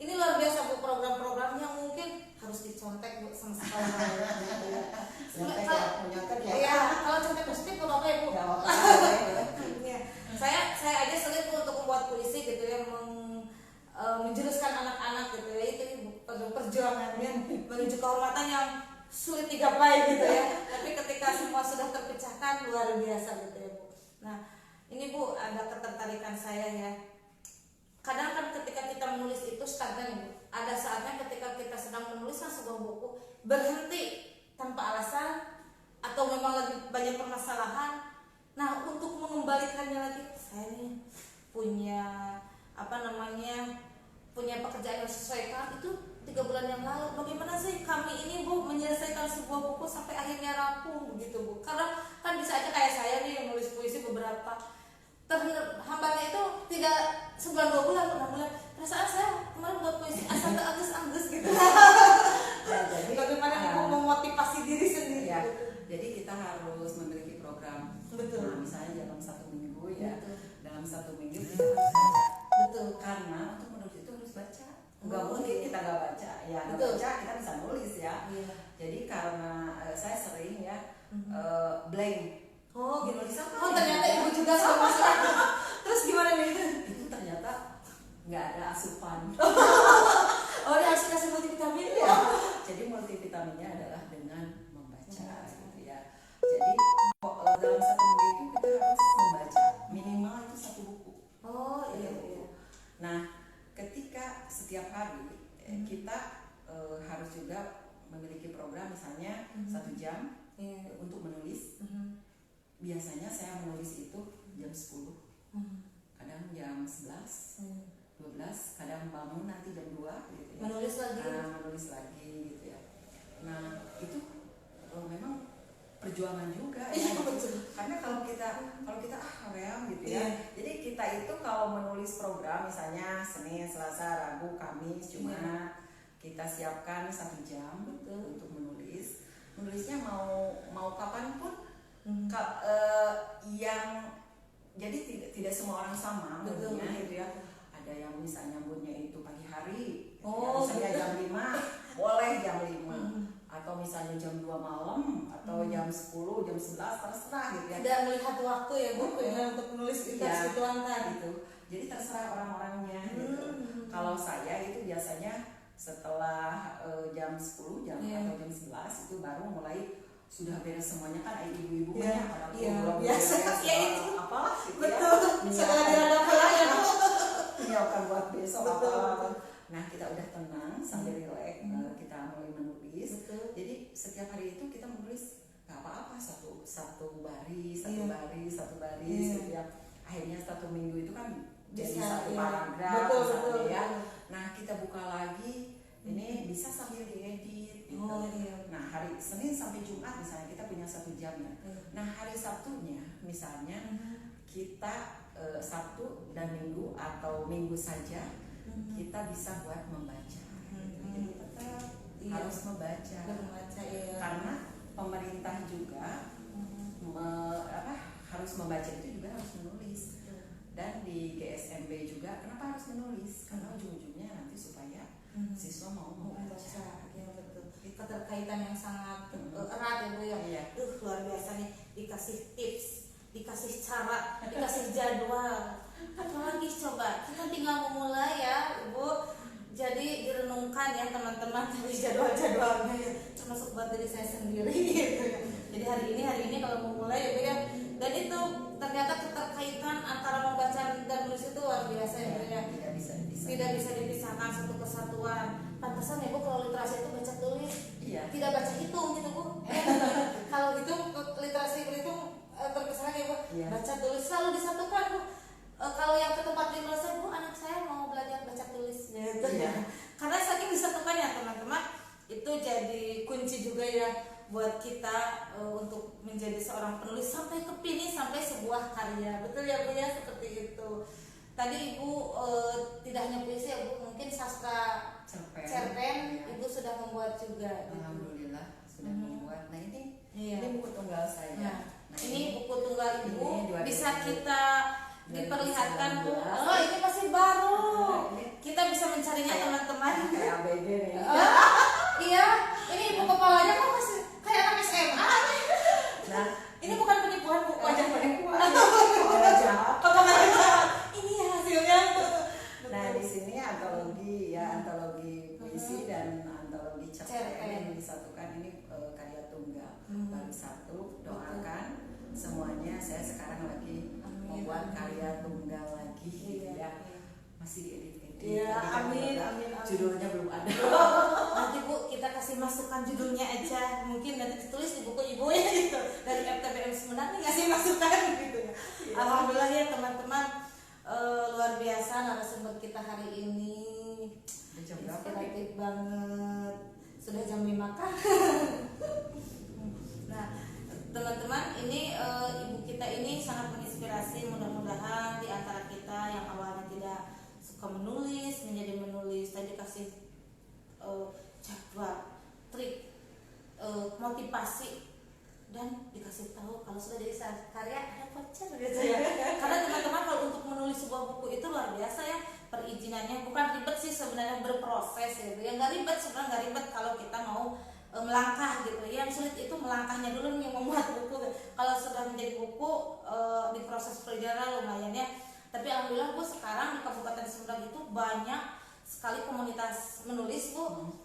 S2: ini luar biasa Bu, program-program yang mungkin harus dicontek Bu sama sekolah gitu ya. Iya, kalau contek positif apa apa ya Bu? Ya. Saya aja sulit Bu untuk membuat puisi gitu ya, menjuruskan anak-anak gitu ya, itu perjuangannya menuju kehormatan yang sulit digapai gitu ya. Tapi ketika semua sudah terpecahkan luar biasa gitu ya Bu. Nah ini Bu, ada ketertarikan saya ya. Kadang kan ketika kita menulis itu stagnan ya Bu. Ada saatnya ketika kita sedang menuliskan sebuah buku berhenti tanpa alasan atau memang lagi banyak permasalahan. Nah untuk mengembalikannya lagi, saya nih punya punya pekerjaan yang disesuaikan itu 3 bulan yang lalu. Bagaimana sih kami ini Bu menyelesaikan sebuah buku sampai akhirnya rampung begitu Bu? Karena kan bisa aja kayak saya nih yang nulis puisi beberapa, terhambatnya itu tidak sebulan 2 bulan, 6 bulan. Perasaan saya kemarin buat puisi asal angus gitu. Jadi bagaimana Ibu memotivasi diri sendiri?
S1: Ya, jadi kita harus memiliki program.
S2: Betul.
S1: Nah, misalnya dalam 1 minggu ya.
S2: Betul.
S1: Dalam 1 minggu kita harus baca.
S2: Betul.
S1: Karena untuk menulis itu harus baca. Nggak mungkin kita nggak baca. Ya, nggak baca kita bisa nulis ya.
S2: Iya.
S1: Jadi karena saya sering ya blank.
S2: Oh, gitu.
S1: Nulis apa
S2: Oh,
S1: nih?
S2: ternyata Ibu juga sama saya. Terus gimana nih?
S1: Itu ternyata nggak ada asupan.
S2: Oh, dia harus kasih multivitamin ya.
S1: Jadi multivitaminnya adalah dengan membaca gitu ya. Jadi dalam 1 minggu itu kita harus membaca minimal itu 1 buku.
S2: Oh iya.
S1: Nah, ketika setiap hari kita harus juga memiliki program, misalnya 1 jam untuk menulis. Biasanya saya menulis itu jam 10, kadang jam 11, 12, kadang bangun nanti jam 2 gitu ya.
S2: Menulis lagi.
S1: Menulis lagi gitu ya. Nah itu memang perjuangan juga ya. Karena kalau kita ream gitu ya. Jadi kita itu kalau menulis program misalnya Senin, Selasa, Rabu, Kamis, Jumat, kita siapkan 1 jam untuk menulis. Menulisnya mau kapanpun. Yang jadi tidak semua orang sama moodnya gitu ya. Ada yang misalnya moodnya itu pagi hari, misalnya jam 5 boleh jam 5, atau misalnya jam 2 malam, atau jam 10, jam 11 terserah gitu ya.
S2: Tidak melihat waktu ya Bu untuk menulis itu dituangkan
S1: gitu. Jadi terserah orang-orangnya gitu. Kalau saya itu biasanya setelah jam 10 atau jam 11 itu baru mulai sudah beres semuanya, kan ibu-ibu banyak belum
S2: biasa ya itu
S1: apa gitu
S2: betul
S1: ya,
S2: segala dirada ya
S1: menyiapkan buat besok apa. Nah kita udah tenang sambil relax, kita mulai menulis. Jadi setiap hari itu kita menulis nggak apa-apa, satu baris gitu ya. Akhirnya 1 minggu itu kan jadi 1 paragraf misalnya ya. Nah kita buka lagi, ini bisa sambil diedit gitu. Nah hari Senin sampai Jumat misalnya kita punya 1 jam ya. Nah hari Sabtunya misalnya kita Sabtu dan Minggu atau Minggu saja kita bisa buat membaca. Jadi tetap harus membaca. Karena pemerintah juga harus membaca itu juga harus menulis. Dan di GSMB juga kenapa harus menulis? Karena ujung-ujungnya nanti supaya siswa mau membaca.
S2: Ya betul. Keterkaitan yang sangat erat ya Bu ya. Luar biasa nih, dikasih tips, dikasih cara, dikasih jadwal. Apalagi coba kita tinggal memulai ya Ibu. Jadi direnungkan ya teman-teman dari jadwal-jadwalnya ya, termasuk buat diri saya sendiri gitu ya. Jadi hari ini kalau memulai ya Bu ya. Dan itu ternyata keterkaitan antara membaca dan menulis itu luar biasa ya, Bu ya. Tidak bisa dipisahkan satu kesatuan. Pantesan ya Bu kalau literasi itu baca tulis, tidak baca hitung gitu Bu. Kalau itu literasi itu terpisahkan ya Bu. Baca tulis selalu disatukan Bu. Kalau yang ke tempat literasi Bu, anak saya mau belajar baca tulis gitu. Karena saking disatukannya teman-teman, itu jadi kunci juga ya buat kita untuk menjadi seorang penulis sampai kepini sampai sebuah karya. Betul ya Bu ya, seperti itu. Tadi Ibu tidak hanya puisi ya Bu, mungkin sastra cerpen Ibu sudah membuat juga.
S1: Alhamdulillah sudah membuat. Nah ini buku tunggal saya.
S2: Nah, ini buku tunggal Ibu bisa kita diperlihatkan Bu. Oh ini masih baru. Kita bisa mencarinya teman-teman.
S1: Kayak ABG nih.
S2: Iya, ini Ibu kepalanya kok masih kayak anak SMA.
S1: Nah,
S2: ini bukan penipuan Bu.
S1: Wajah penipuan.
S2: Ini hasilnya.
S1: Nah di sini antologi puisi dan antologi cerpen yang disatukan. Ini karya tunggal baru satu. Doakan semuanya. Saya sekarang lagi membuat karya tunggal lagi ya. Masih diedit.
S2: Amin.
S1: Judulnya belum ada.
S2: Nanti Bu kita kasih masukan judulnya aja. Mungkin nanti ditulis di buku Ibu ya gitu. Dari FTBM Sumedang nih ngasih masukan gitu ya. Alhamdulillah ya teman-teman, luar biasa narasumber kita hari ini. Inspiratif banget. Sudah jam 5 kah? Nah teman-teman, ini ibu kita ini sangat menginspirasi. Mudah-mudahan di antara kita yang awalnya tidak suka menulis menjadi menulis. Tadi kasih jadwal, trik, motivasi, dan dikasih tahu kalau sudah jadi karya ada voucher gitu ya. Karena teman-teman kalau untuk menulis sebuah buku itu luar biasa ya, perizinannya bukan ribet sih sebenarnya, berproses gitu ya. Nggak ribet sebenarnya, nggak ribet kalau kita mau melangkah gitu. Yang sulit itu melangkahnya dulu nih, membuat buku. Kalau sudah menjadi buku di proses perizinan lumayan ya. Tapi alhamdulillah Bu, sekarang di Kabupaten Sumedang itu banyak sekali komunitas menulis Bu.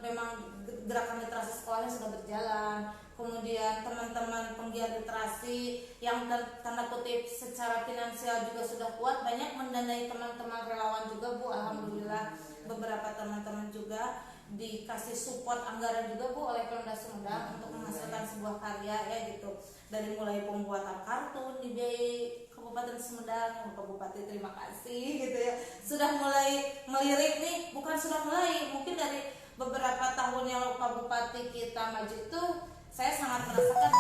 S2: Memang gerakan literasi sekolahnya sudah berjalan. Kemudian teman-teman penggiat literasi yang tanda kutip secara finansial juga sudah kuat, banyak mendanai teman-teman relawan juga Bu. Alhamdulillah beberapa teman-teman juga dikasih support anggaran juga Bu oleh Pemda Sumedang untuk menghasilkan sebuah karya ya gitu. Dari mulai pembuatan kartun dibiayai Kabupaten Sumedang, Pak Bupati terima kasih gitu ya. Sudah mulai melirik nih, bukan sudah mulai, mungkin dari beberapa tahun yang Pak Bupati kita maju itu saya sangat merasakan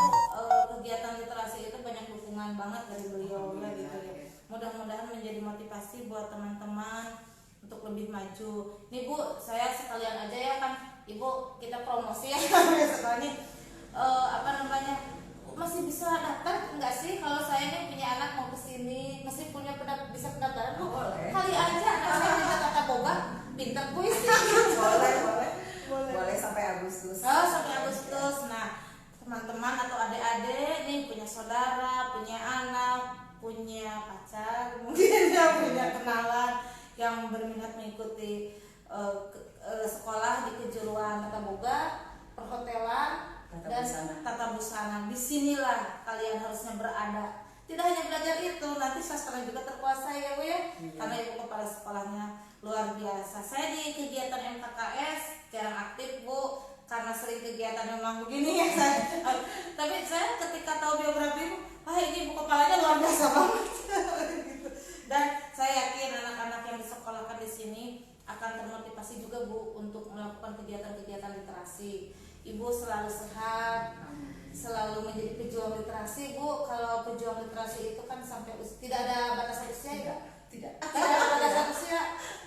S2: kegiatan literasi itu banyak dukungan banget dari beliau ya gitu ya. Mudah-mudahan menjadi motivasi buat teman-teman untuk lebih maju. Nih Bu, saya sekalian aja ya kan Ibu kita promosi ya sekalian masih bisa daftar enggak sih kalau saya nih punya anak mau kesini, masih punya bisa pendaftaran Bu? Kali aja anak saya minta tata boga, pintar puisi.
S1: Boleh sampai Agustus.
S2: Oh, sampai Agustus. Nah, teman-teman atau adik-adik nih punya saudara, punya anak, punya pacar, mungkin ya punya kenalan yang berminat mengikuti sekolah di kejuruan tata boga, perhotelan, dan tata busana. Disinilah kalian harusnya berada. Tidak hanya belajar itu, nanti sastra juga terkuasai ya Bu ya. Karena Ibu kepala sekolahnya luar biasa. Saya di kegiatan MKKS jarang aktif Bu, karena sering kegiatan memang begini ya saya. Tapi saya ketika tahu biografi Ibu, ini Bu kepalanya luar biasa banget. Dan saya yakin anak-anak yang disekolahkan di sini akan termotivasi juga Bu untuk melakukan kegiatan-kegiatan literasi. Ibu selalu sehat, selalu menjadi pejuang literasi Bu. Kalau pejuang literasi itu kan sampai tidak ada batasan usia ya?
S1: Tidak
S2: ada batasan usia.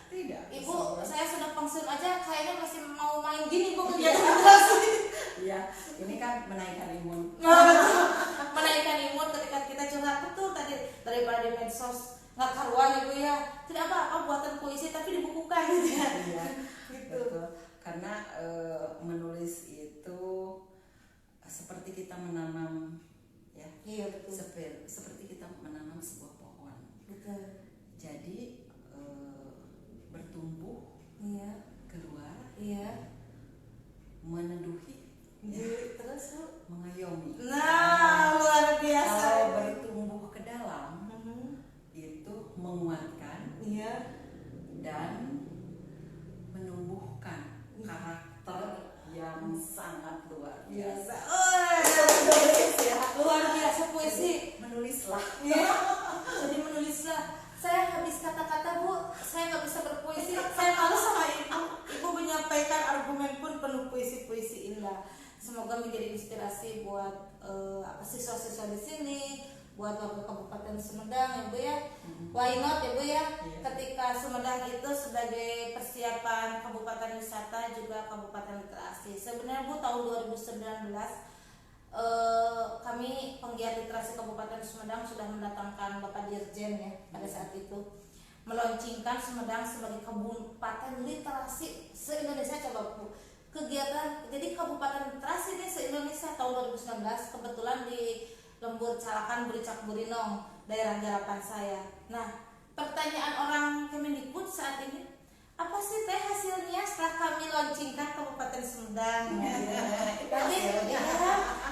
S1: Tidak.
S2: Ibu, saya sudah pensiun aja kayaknya masih mau main gini Bu kegiatan literasi.
S1: Iya, ini kan menaikkan imun.
S2: Menaikkan imun ketika kita curhat betul tadi, daripada di medsos nggak karuan Ibu ya. Tidak apa-apa buatan puisi tapi dibukukan gitu ya.
S1: Iya,
S2: gitu.
S1: Betul. Karena menulis itu seperti kita menanam ya.
S2: Iya betul.
S1: Seperti kita menanam sebuah pohon.
S2: Betul.
S1: Jadi bertumbuh, keluar, meneduhi,
S2: terus
S1: mengayomi.
S2: Nah, luar biasa.
S1: Kalau bertumbuh ke
S2: biasa.
S1: Menulis ya.
S2: Luar biasa puisi.
S1: Menulislah.
S2: Ya. Jadi menulislah. Saya habis kata-kata Bu, saya nggak bisa berpuisi. Saya malu sama ibu. Ibu menyampaikan argumen pun penuh puisi-puisi indah. Semoga menjadi inspirasi buat siswa-siswa di sini, buat warga Kabupaten Sumedang ya Bu ya. Why not ya Bu ya? Ketika Sumedang itu sebagai persiapan kabupaten wisata juga kabupaten literasi. Sebenarnya Bu tahun 2019 kami penggiat literasi Kabupaten Sumedang sudah mendatangkan Bapak Dirjen ya pada saat itu meluncurkan Sumedang sebagai kabupaten literasi se-Indonesia. Coba Bu, kegiatan jadi kabupaten literasi ini se-Indonesia tahun 2019 kebetulan di Lembur Calakan Buricak Burinong, daerah garapan saya. Nah, pertanyaan orang Kemendikbud saat ini, apa sih teh hasilnya setelah kami launchingkan Kabupaten Sumedang? Tadi ya,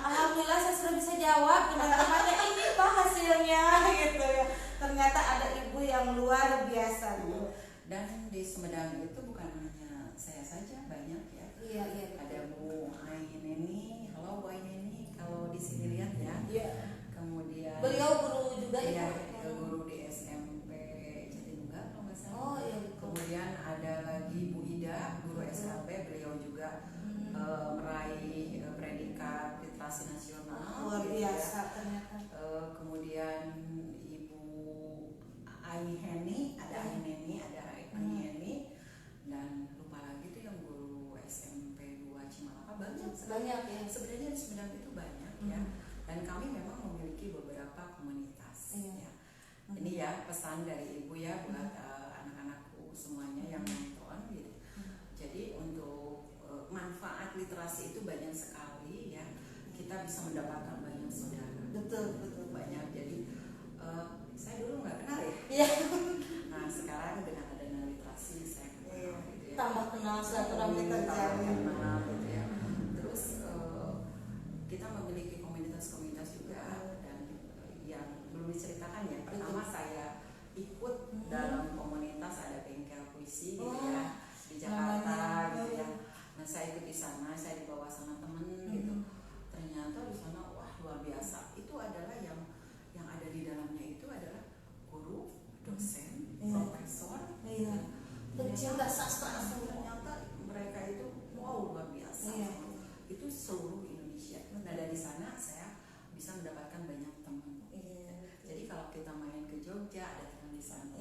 S2: alhamdulillah saya sudah bisa jawab dengan namanya ini Pak hasilnya gitu ya. Ternyata ada ibu yang luar biasa gitu.
S1: Dan di Sumedang itu bukan hanya saya saja, banyak ya.
S2: Iya.
S1: Ada Bu Aineni, halo Bu Aineni, kalau di sini lihat ya.
S2: Iya.
S1: Kemudian
S2: Beliau guru juga
S1: ya,
S2: ya.
S1: guru di SMP Jatinunggal kalau nggak salah.
S2: Oh iya.
S1: Kemudian ada lagi Bu Ida, guru SKP, beliau juga meraih predikat literasi nasional.
S2: Luar
S1: gitu
S2: biasa
S1: ya.
S2: ternyata.
S1: Kemudian Ibu Aineni, ada Aineni, dan lupa lagi tuh yang guru SMP 2 Cimalaka banyak
S2: ya.
S1: Sebenarnya di Sumedang itu banyak ya. Dan kami memang memiliki beberapa komunitas ya. Ini ya pesan dari Ibu ya buat anak-anakku semuanya yang nonton gitu. Jadi untuk manfaat literasi itu banyak sekali ya. Kita bisa mendapatkan banyak saudara.
S2: Betul.
S1: Banyak. Jadi saya dulu nggak kenal ya.
S2: Iya.
S1: Nah sekarang dengan adanya literasi saya kenal gitu ya.
S2: Tambah kenal silaturahmi terjalin.
S1: Kenal gitu ya. Terus kita memiliki komunitas-komunitas juga dan yang belum diceritakan ya. Pertama saya ikut dalam komunitas ada bengkel puisi gitu ya di Jakarta gitu ya. Nah saya ikut di sana, saya dibawa sama temen gitu. Ternyata di sana wah luar biasa. Itu adalah yang ada di dalamnya itu adalah guru, dosen, profesor,
S2: Pecinta sastra.
S1: Ternyata mereka itu wow luar biasa. Itu seluruh Indonesia. Nah dari sana saya bisa mendapatkan banyak teman. Jadi kalau kita main ke Jogja ada teman di sana.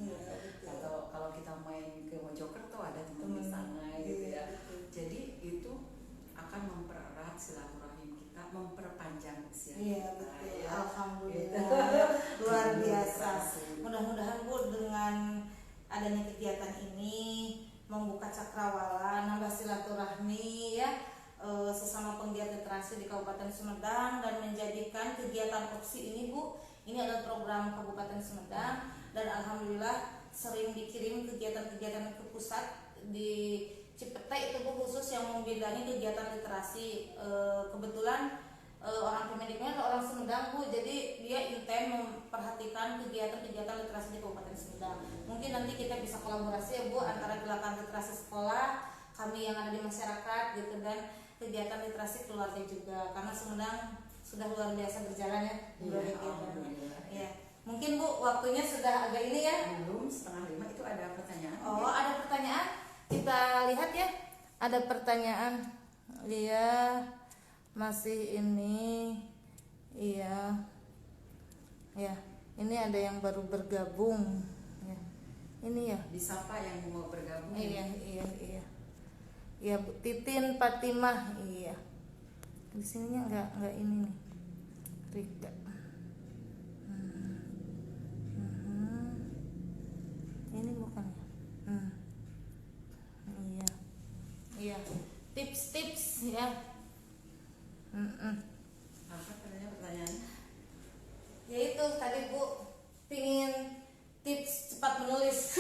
S1: Atau kalau kita main ke Mojokerto ada teman di sana gitu ya. Jadi itu akan mempererat silaturahim kita, memperpanjang usia kita. Ya.
S2: Alhamdulillah. Luar biasa. Mudah-mudahan Bu dengan adanya kegiatan ini membuka cakrawala, nambah silaturahmi ya sesama penggiat literasi di Kabupaten Sumedang dan menjadikan kegiatan opsi ini Bu, ini adalah program Kabupaten Sumedang dan alhamdulillah sering dikirim kegiatan-kegiatan ke pusat di Cipete itu Bu khusus yang membidangi kegiatan literasi. Kebetulan orang Kemendikbud adalah orang Sumedang Bu, jadi dia intent memperhatikan kegiatan-kegiatan literasi di Kabupaten Sumedang. Mungkin nanti kita bisa kolaborasi ya Bu antara gerakan literasi sekolah kami yang ada di masyarakat gitu dan kegiatan literasi keluarga juga karena Sumedang sudah luar biasa berjalan ya. Ya. Mungkin Bu waktunya sudah agak ini ya.
S1: Belum 4:30 itu ada pertanyaan.
S2: Oh ya? Ada pertanyaan. Kita lihat ya. Ada pertanyaan. Iya. Masih ini. Iya. Ya. Ini ada yang baru bergabung. Ya. Ini ya.
S1: Disapa yang mau bergabung.
S2: Iya. Ya Bu Titin Fatimah, iya. Di sininya enggak ini nih. Rika. Ini bukan ya? Iya. Tips-tips ya.
S1: Apa pertanyaannya?
S2: Ya itu tadi Bu pingin tips cepat menulis.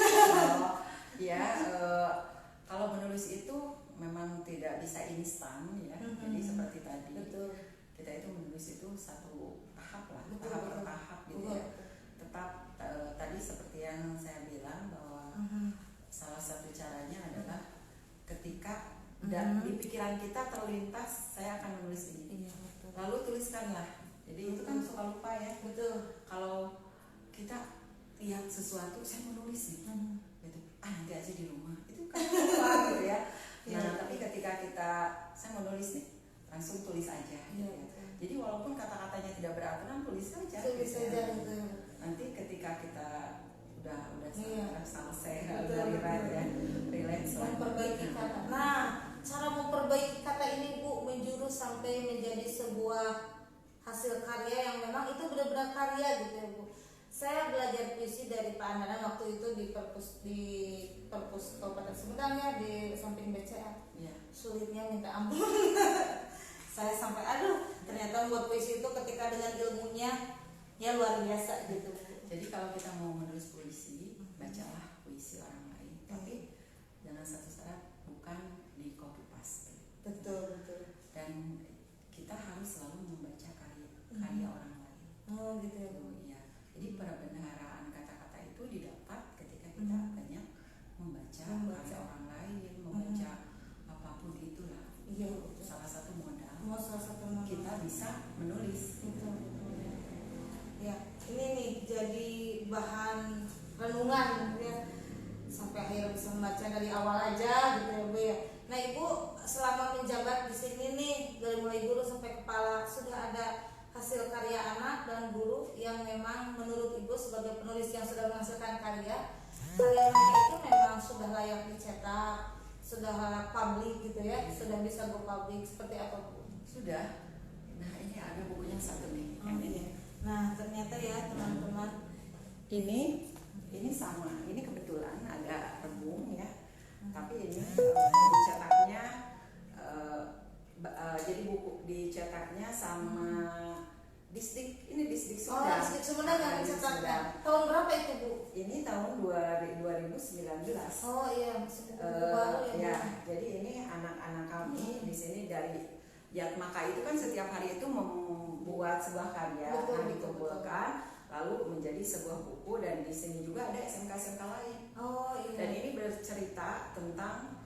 S1: Kalau menulis itu memang tidak bisa instan ya. Jadi seperti tadi.
S2: Betul.
S1: Kita itu menulis itu satu tahap lah,
S2: Betul.
S1: tahap per tahap gitu ya. Tetap tadi seperti yang saya bilang bahwa salah satu caranya adalah ketika dan di pikiran kita terlintas saya akan menulis ini.
S2: Iya, betul.
S1: Lalu tuliskanlah. Jadi itu kan suka lupa ya.
S2: Betul.
S1: Kalau kita lihat sesuatu, saya mau nulis nih, gitu. Nanti aja di rumah. Itu kan lupa gitu ya. Nah, tapi ketika saya mau nulis nih, langsung tulis aja. Gitu ya. Jadi walaupun kata-katanya tidak beraturan, tulis saja.
S2: Tulis saja gitu.
S1: Nanti ketika kita udah selesai
S2: dari
S1: ya, relax lah.
S2: Memperbaiki kata. Nah, cara memperbaiki kata ini Bu menjurus sampai menjadi sebuah hasil karya yang memang itu benar-benar karya gitu ya Bu. Saya belajar puisi dari Pak Andalan waktu itu di perpus Kabupaten Sumedang ya, di samping BCA.
S1: Ya.
S2: Sulitnya minta ampun. Saya sampai ternyata membuat puisi itu ketika dengan ilmunya ya luar biasa gitu.
S1: Jadi kalau kita mau menulis puisi, bacalah puisi orang lain, tapi dengan satu syarat, bukan di copy paste.
S2: Betul.
S1: Dan kita harus selalu membaca karya orang lain.
S2: Oh gitu ya.
S1: Iya. Jadi perbendaharaan kata-kata itu didapat ketika kita banyak membaca karya orang lain, membaca apapun itulah.
S2: Iya.
S1: Salah satu modal.
S2: Kita
S1: bisa menulis.
S2: Betul. Ya, ini nih jadi bahan renungan ya, sampai akhirnya bisa membaca dari awal aja gitu ya Bu ya. Nah Ibu selama menjabat di sini nih, dari mulai guru sampai kepala, sudah ada hasil karya anak dan guru yang memang menurut Ibu sebagai penulis yang sudah menghasilkan karya itu memang sudah layak dicetak, sudah publik gitu ya, sudah bisa go publik, seperti apa Bu?
S1: Sudah. Nah ini ada bukunya satu nih.
S2: Ini. Nah ternyata ya teman-teman,
S1: ini sama, ini kebetulan agak rebung ya, tapi ini dicetaknya jadi buku dicetaknya sama Disdik Sumedang.
S2: Disdik Sumedang yang mencetaknya. Tahun berapa itu Bu?
S1: Ini tahun 2019.
S2: Oh iya, masih baru ya.
S1: Ya, jadi ini anak-anak kami di sini dari Yatmaka itu kan setiap hari itu membuat sebuah karya, dikumpulkan lalu menjadi sebuah buku, dan di sini juga ada SMK lain.
S2: Oh iya. Dan
S1: ini bercerita tentang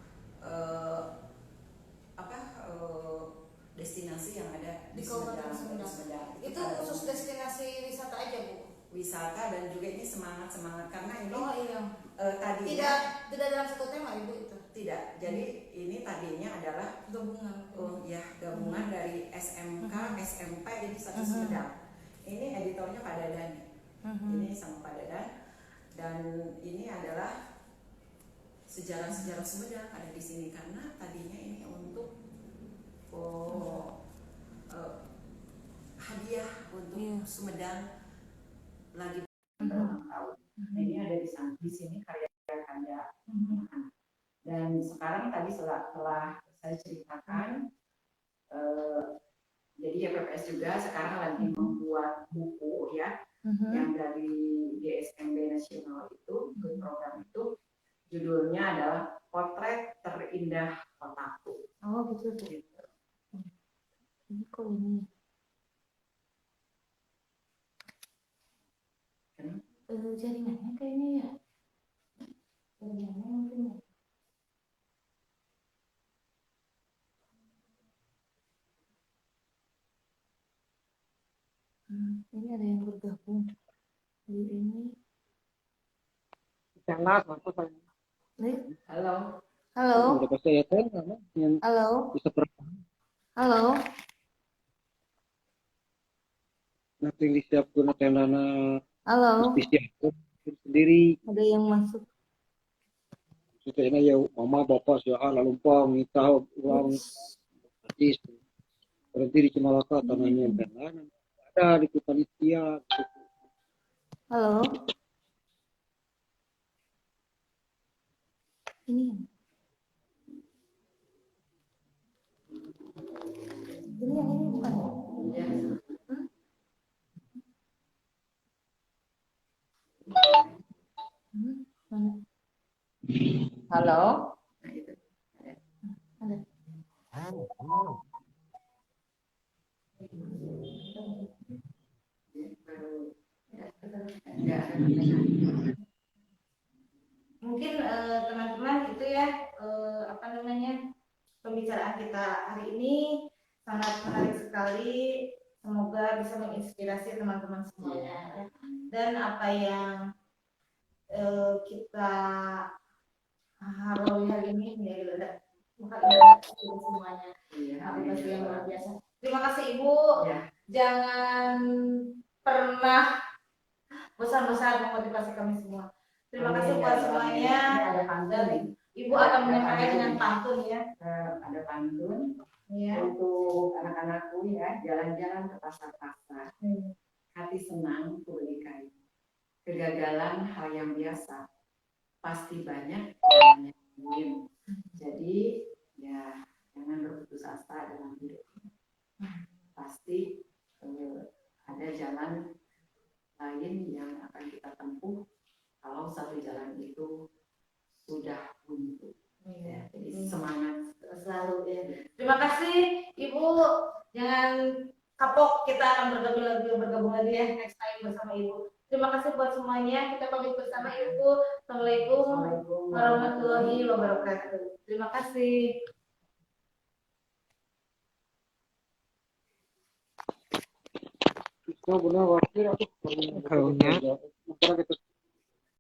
S1: destinasi yang ada di Sumedang.
S2: Itu khusus destinasi wisata aja Bu?
S1: Wisata, dan juga ini semangat karena ini
S2: tadinya tidak dalam satu tema Ibu itu.
S1: Tidak, jadi ini tadinya adalah gabungan dari SMK, SMP jadi satu Sumedang. Ini editornya Pak Dadan, ini sama Pak Dadan, dan ini adalah sejarah Sumedang ada di sini karena tadinya ini untuk hadiah untuk Sumedang lagi berulang tahun. Ini ada di sini karya-karya anak. Dan sekarang tadi setelah saya ceritakan, jadi YPPS juga sekarang lagi membuat buku ya, yang dari DSMB Nasional itu, program itu, judulnya adalah Potret Terindah Kotaku.
S2: Oh gitu. Ini kok ini? Jaringannya kayaknya ya. Jaringannya mungkin ya. Ini ada yang bergabung di ini.
S1: Halo.
S2: Halo. Halo.
S3: Nanti disiapkan atenana.
S2: Halo.
S3: Disiapkan sendiri.
S2: Ada yang masuk.
S3: Setelah ya mama bapak siapa lalu minta uang artis berhenti di Cimalaka tanahnya dan ada di panitia.
S2: Halo. Ini yang ini bukan?
S1: Ya.
S2: Mana?
S1: Halo.
S2: Ada. Mungkin teman-teman itu ya apa namanya pembicaraan kita hari ini sangat menarik sekali. Semoga bisa menginspirasi teman-teman semuanya. Ya. Dan apa yang kita harus hari ini menjadi ledak semuanya. Aplikasi yang luar biasa. Terima kasih Ibu. Ya. Jangan pernah bosan-bosan memotivasi kami semua. Terima kasih buat semuanya.
S1: Ada pantun.
S2: Ibu akan menyampaikan dengan pantun ya.
S1: Ada pantun
S2: Ya.
S1: untuk anak-anakku ya, jalan-jalan ke pasar-pasar. Hati senang ku beli kain. Kegagalan hal yang biasa. Pasti banyak yang ingin. Jadi ya jangan berputus asa dalam hidup. Pasti ada jalan lain yang akan kita tempuh kalau satu jalan itu sudah buntu. Ya, jadi semangat
S2: Selalu ya. Terima kasih Ibu. Jangan kapok, kita akan bergabung lagi ya next time bersama Ibu. Terima kasih buat semuanya. Kita pamit bersama Ibu. Assalamualaikum warahmatullahi wabarakatuh. Terima kasih.
S3: Benar, waktu aku
S4: Kalau